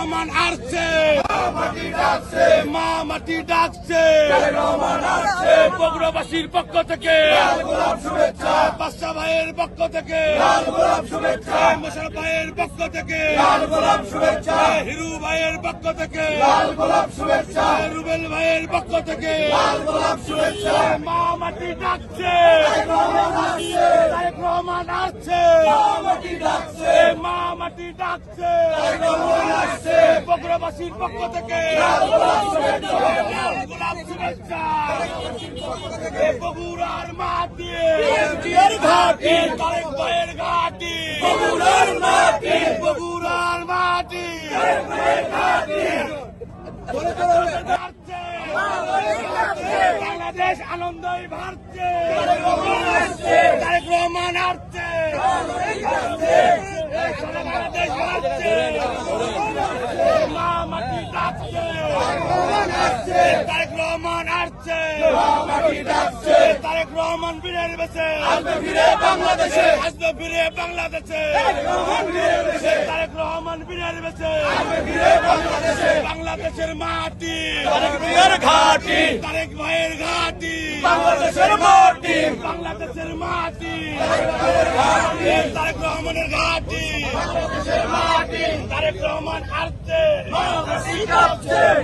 রহমান আসছে, মা মাটি ডাকছে, বগুড়াবাসীর পক্ষ থেকে, বাদশা ভাইয়ের পক্ষ থেকে, মোশাররফ ভাইয়ের পক্ষ থেকে, হিরু ভাইয়ের পক্ষ থেকে, রুবেল ভাইয়ের পক্ষ থেকে মা মাটি ডাকছে, তারেক রহমান আসছে, মা মাটি ডাকছে, বগুড়াবাসীর পক্ষ থেকে গোলাপ শুভেচ্ছা, বগুড়ার মাটি, তারেক ভাইয়ের ঘাটি, বগুড়ার মাটি, বাংলাদেশ আনন্দই ভারছে, তারেক রহমান আসছে, বাংলাদেশ ভারছে, মা মাটি ডাকছে, তারেক রহমান আসছে, তারেক রহমান ফিরে বেছে, আসবে ফিরে বাংলাদেশে, তারেক রহমান ফিরে বেছে, বাংলাদেশের মাটি, ঘাটি, তারেক ভাইয়ের ঘাটি, বাংলাদেশের মাটি, তারেক রহমানের ঘাটি, তারেক রহমান আসছে,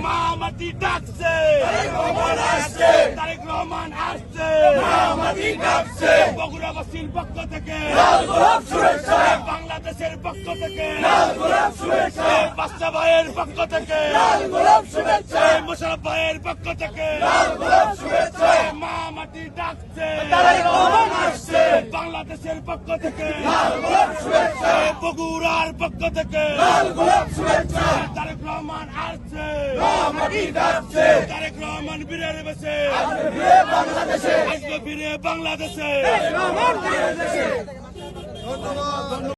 মা মাটি ডাকছে, তারেক রহমান আসছে, বগুড়াবাসীর পক্ষ থেকে, বাংলাদেশের পক্ষ থেকে, বাদশা ভাইয়ের পক্ষ থেকে, মোশাররফ ভাইয়ের পক্ষ থেকে মা মাটি ডাকছে, বাংলাদেশের পক্ষ থেকে, বগুড়ার পক্ষ থেকে তারেক রহমান আসছে, তারেক রহমান ফিরে বেছে, আসবে ফিরে বাংলাদেশে।